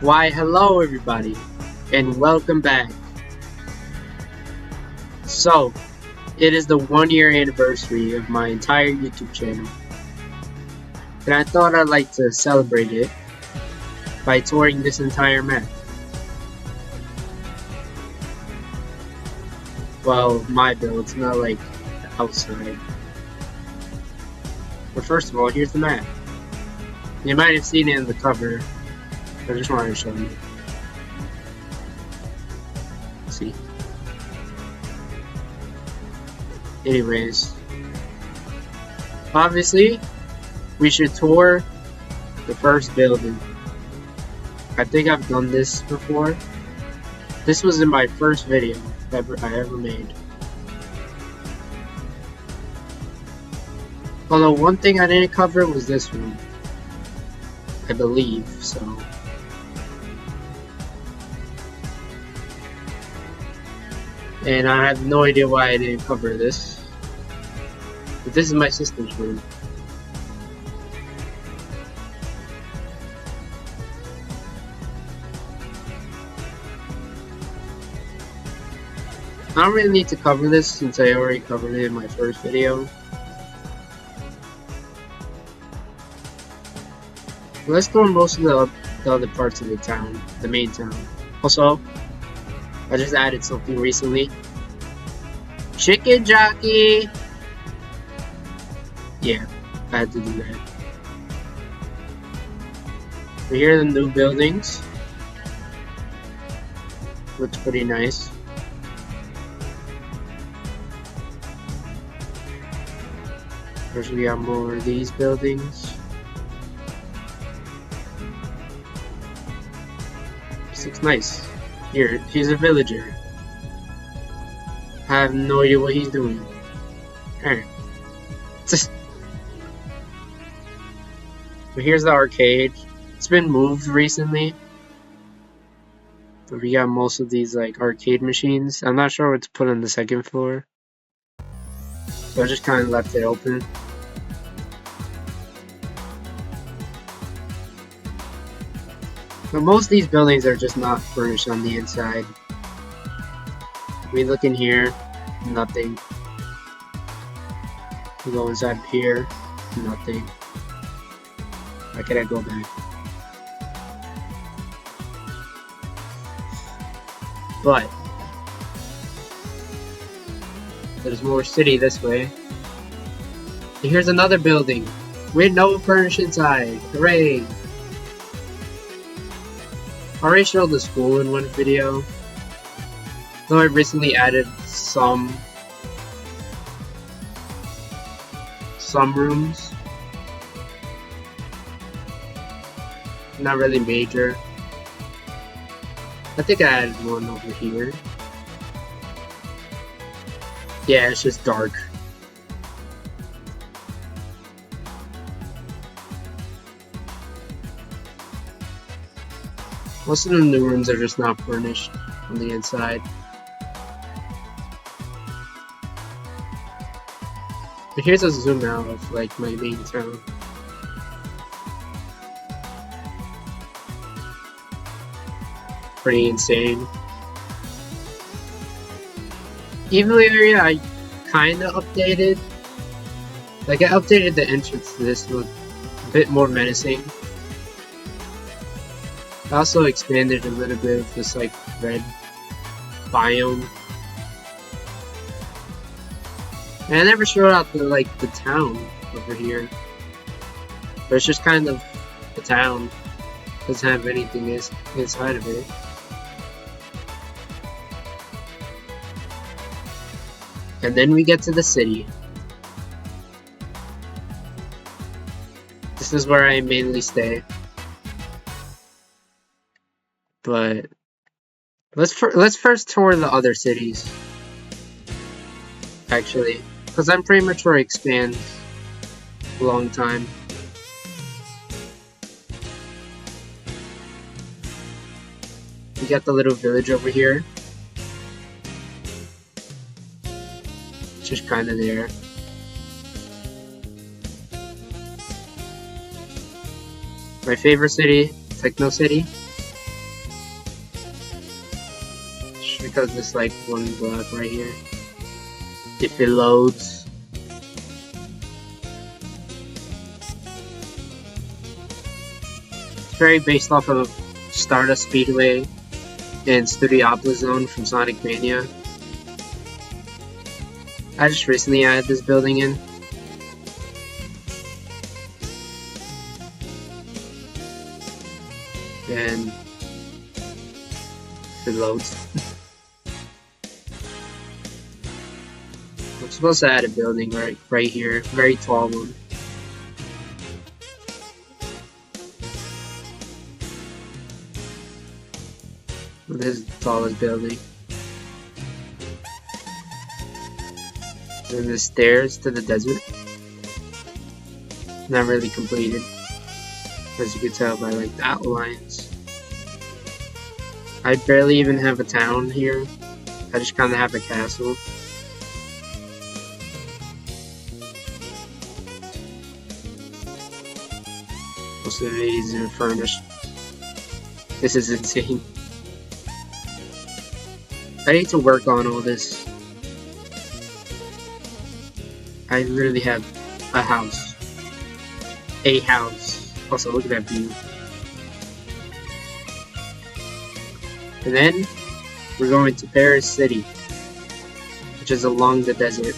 Why, hello everybody, and welcome back. So, it is the 1 year anniversary of my entire YouTube channel, and I thought I'd like to celebrate it by touring this entire map. Well, my build, not like the outside. But first of all, here's the map. You might have seen it in the cover, I just wanted to show you. See? Anyways, obviously, we should tour the first building. I think I've done this before. This was in my first video I ever made. Although one thing I didn't cover was this one. I believe, so. And I have no idea why I didn't cover this. But this is my sister's room. I don't really need to cover this since I already covered it in my first video. Let's go on most of the other parts of the town, the main town. Also, I just added something recently. Chicken jockey! Yeah, I had to do that. So here are the new buildings. Looks pretty nice. First we got more of these buildings. This looks nice. Here, he's a villager. I have no idea what he's doing. Alright. But here's the arcade. It's been moved recently. But we got most of these like arcade machines. I'm not sure what to put on the second floor. So I just kind of left it open. But most of these buildings are just not furnished on the inside. We look in here, nothing. We go inside here, nothing. Why can I go back? But there's more city this way. And here's another building with no furnish inside. Hooray! I already showed the school in one video. Though I recently added some rooms. Not really major. I think I added one over here. Yeah, it's just dark. Most of the new rooms are just not furnished on the inside. But here's a zoom out of like my main town. Pretty insane. Even the area I kinda updated. Like I updated the entrance to this to look a bit more menacing. I also expanded a little bit of this like red biome. And I never showed out the town over here. But it's just kind of the town. Doesn't have anything inside of it. And then we get to the city. This is where I mainly stay. But let's first tour the other cities. Actually, because I'm pretty much where it expands a long time. We got the little village over here. It's just kind of there. My favorite city, Techno City. because there's like one block right here. If it loads. It's very based off of Stardust Speedway and Studiopolis Zone from Sonic Mania. I just recently added this building in. And it loads. I'm supposed to add a building right here, very tall one. This is the tallest building. And the stairs to the desert. Not really completed, as you can tell by like the outlines. I barely even have a town here. I just kind of have a castle. Most of these are furnished. This is insane. I need to work on all this. I literally have a house. A house. Also, look at that view. And then, we're going to Paris City, which is along the desert.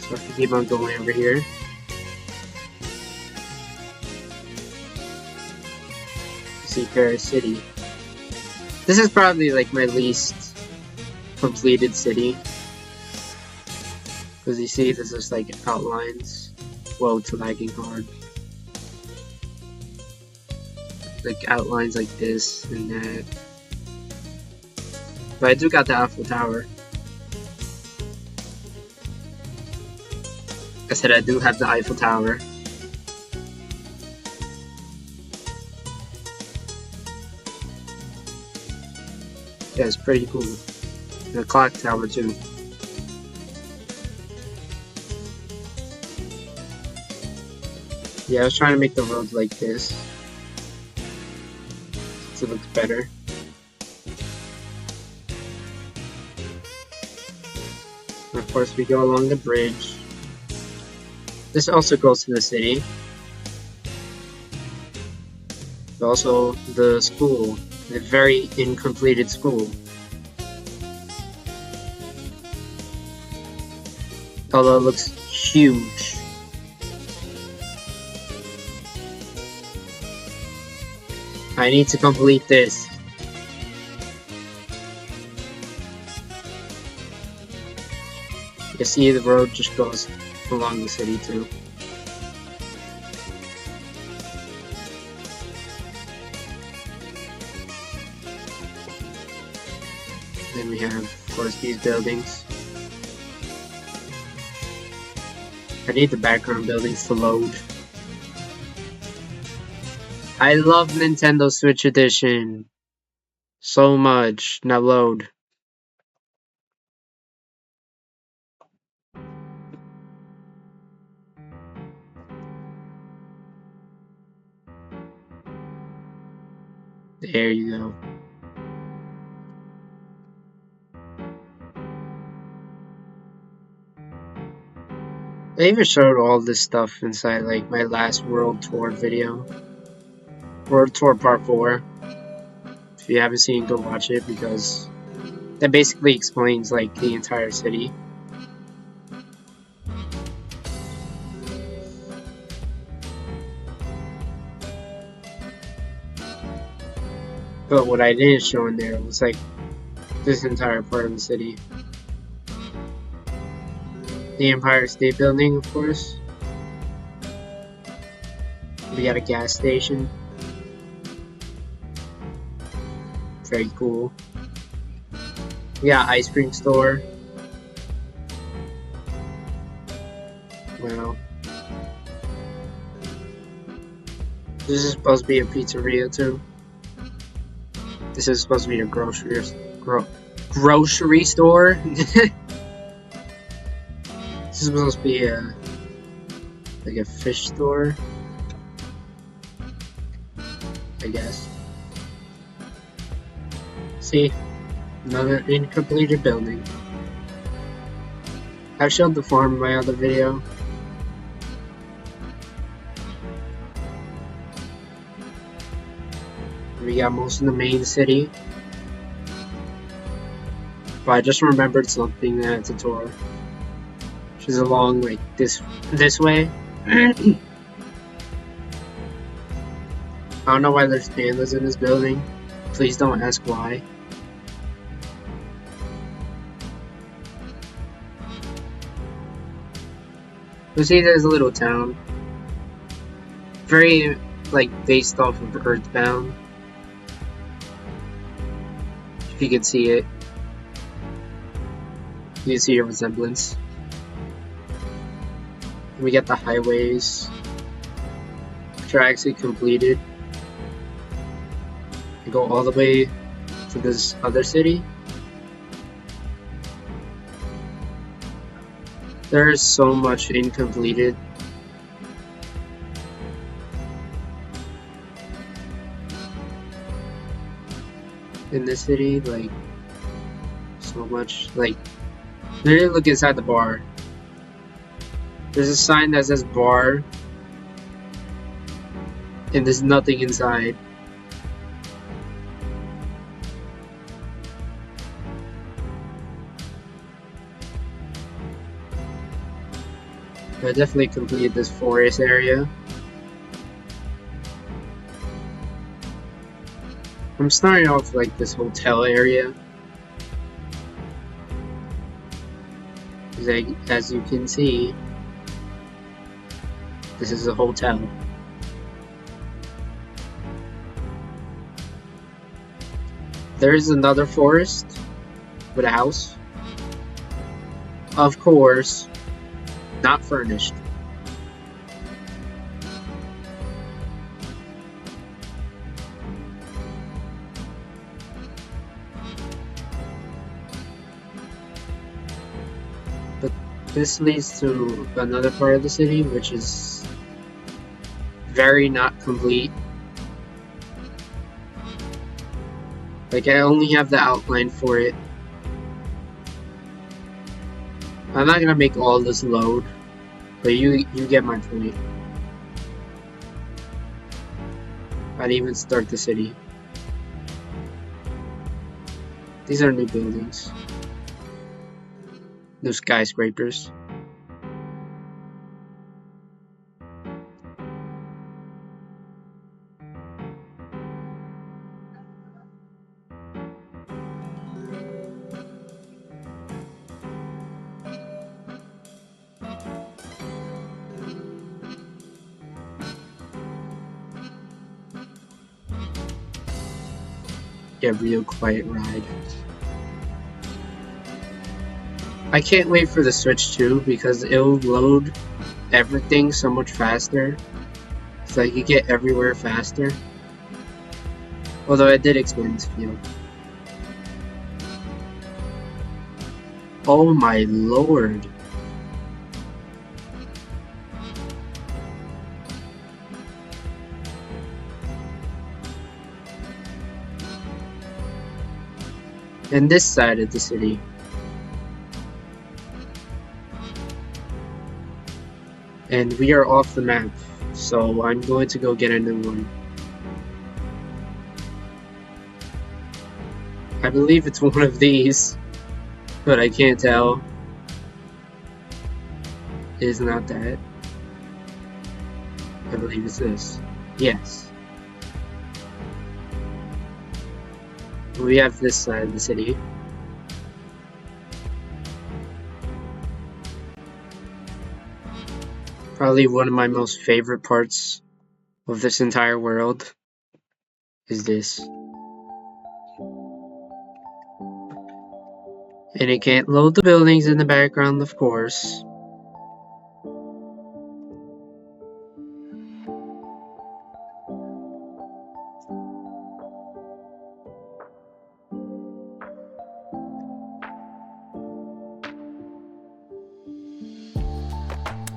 So I can keep on going over here. See Paris City. This is probably like my least completed city. Because you see, this is like outlines. Whoa, it's lagging hard. Like outlines like this and that. But I do got the Eiffel Tower. I said I do have the Eiffel Tower. Yeah, it's pretty cool. And the clock tower too. Yeah, I was trying to make the road like this, so it looks better. And of course, we go along the bridge. This also goes to the city. But also the school, the very incompleted school. Although it looks huge. I need to complete this. You see the road just goes along the city too. Then we have, of course, these buildings. I need the background buildings to load. I love Nintendo Switch Edition so much. Now load. There you go. I even showed all this stuff inside like my last World Tour video. World Tour Part 4. If you haven't seen, go watch it because that basically explains like the entire city. But what I didn't show in there was like this entire part of the city. The Empire State Building, of course. We got a gas station. Very cool. We got ice cream store. Wow. This is supposed to be a pizzeria too. This is supposed to be a grocery store. This is supposed to be like a fish store, I guess. See, another incompleted building. I showed the farm in my other video. We got most of the main city. But I just remembered something that I had to tour. Which is along like this way. I don't know why there's pandas in this building. Please don't ask why. You see, there's a little town. Very, like, based off of Earthbound. If you can see it. You can see a resemblance. We get the highways, which are actually completed. We go all the way to this other city. There is so much incompleted. In this city, like, so much, like, literally look inside the bar. There's a sign that says bar, and there's nothing inside. I definitely completed this forest area. I'm starting off like this hotel area. As you can see, this is a hotel. There's another forest with a house. Of course, not furnished. But this leads to another part of the city, which is very not complete. Like, I only have the outline for it. I'm not gonna make all this load, but you get my point. I'd even start the city. These are new buildings. New skyscrapers. Get a real quiet ride. I can't wait for the Switch 2 because it'll load everything so much faster. So you get everywhere faster. Although I did expand this field. Oh my lord. And this side of the city. And we are off the map, so I'm going to go get a new one. I believe it's one of these, but I can't tell. It is not that. I believe it's this. Yes. We have this side of the city. Probably one of my most favorite parts of this entire world is this. And it can't load the buildings in the background, of course.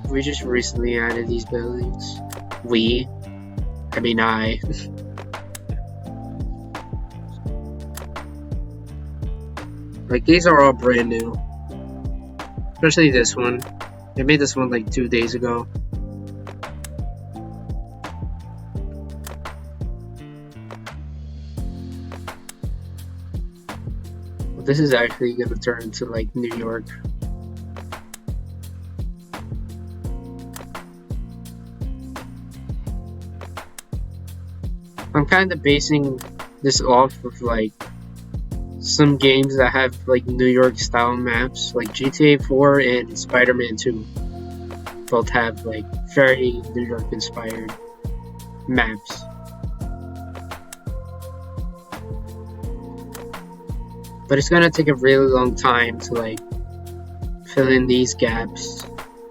We just recently added these buildings. I. Like, these are all brand new. Especially this one. They made this one like 2 days ago. But this is actually gonna turn into like New York. I'm kind of basing this off of like some games that have like New York style maps, like GTA 4 and Spider-Man 2. Both have like very New York inspired maps. But it's gonna take a really long time to like fill in these gaps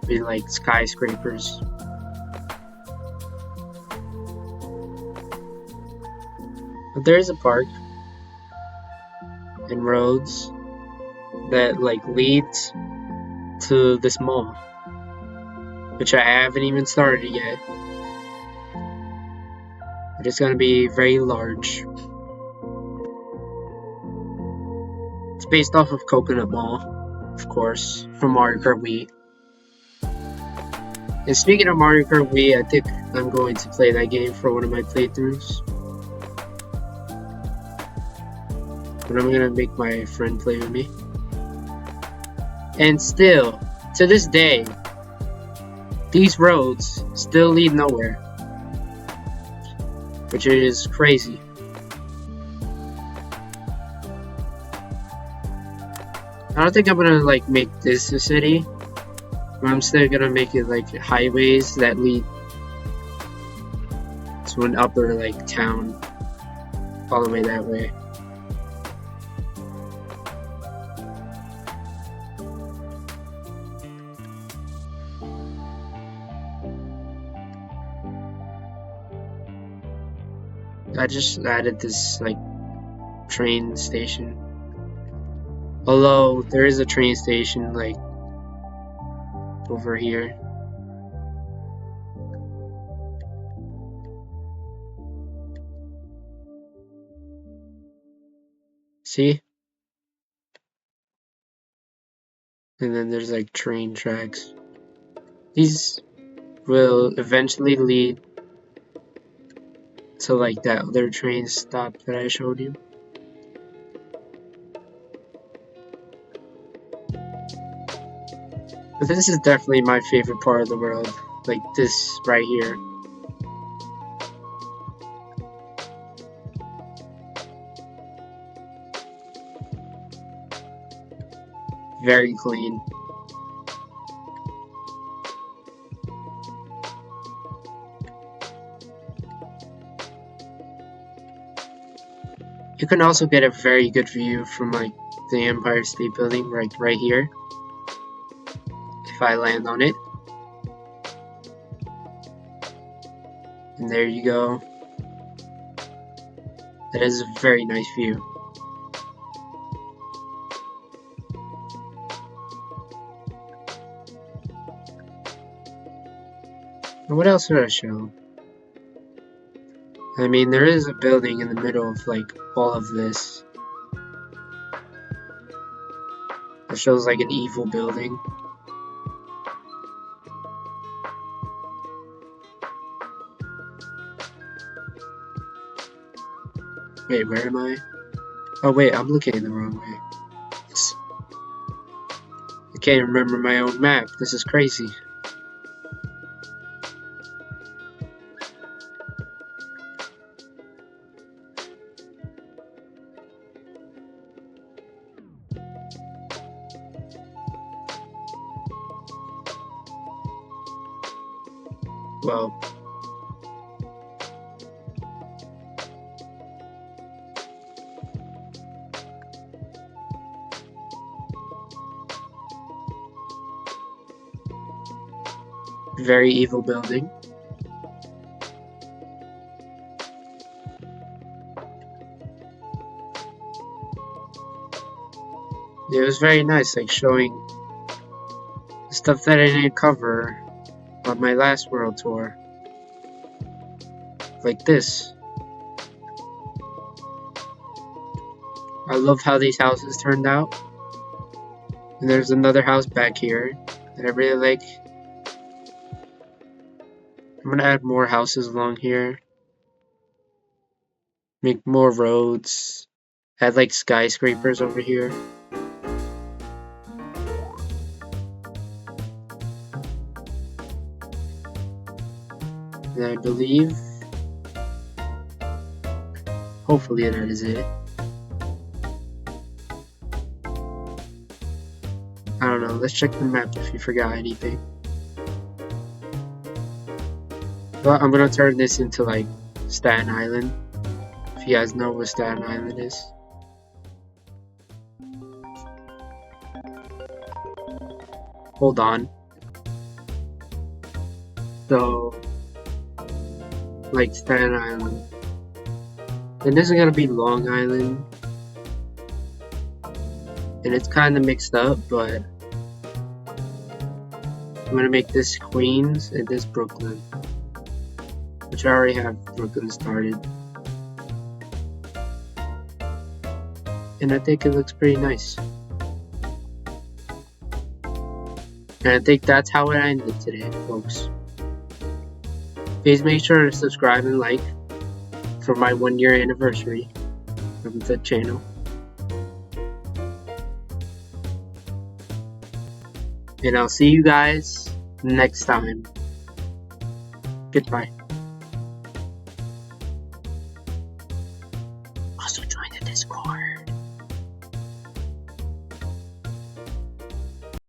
with like skyscrapers. But there is a park and roads that like leads to this mall, which I haven't even started yet. But it's gonna be very large. It's based off of Coconut Mall, of course, from Mario Kart Wii. And speaking of Mario Kart Wii, I think I'm going to play that game for one of my playthroughs. But I'm gonna make my friend play with me. And still, to this day, these roads still lead nowhere. Which is crazy. I don't think I'm gonna like make this a city. But I'm still gonna make it like highways that lead to an upper like town all the way that way. I just added this like train station. Although there is a train station like over here. See? And then there's like train tracks. These will eventually lead to like that other train stop that I showed you. But this is definitely my favorite part of the world. Like this right here. Very clean. You can also get a very good view from like the Empire State Building right here. If I land on it. And there you go. That is a very nice view. And what else should I show? I mean, there is a building in the middle of like all of this. That shows like an evil building. Wait, where am I? Oh wait, I'm looking the wrong way. I can't remember my own map. This is crazy. Well, very evil building. It was very nice, like showing stuff that I didn't cover on my last world tour. Like this. I love how these houses turned out. And there's another house back here that I really like. I'm gonna add more houses along here. Make more roads. Add like skyscrapers over here. And I believe, hopefully that is it. I don't know, let's check the map if you forgot anything. But I'm gonna turn this into like Staten Island. If you guys know what Staten Island is. Hold on. So, like Staten Island. And this is gonna be Long Island. And it's kind of mixed up, but I'm gonna make this Queens and this Brooklyn. Which I already have Brooklyn started. And I think it looks pretty nice. And I think that's how it ended today, folks. Please make sure to subscribe and like for my 1-year anniversary of the channel. And I'll see you guys next time. Goodbye.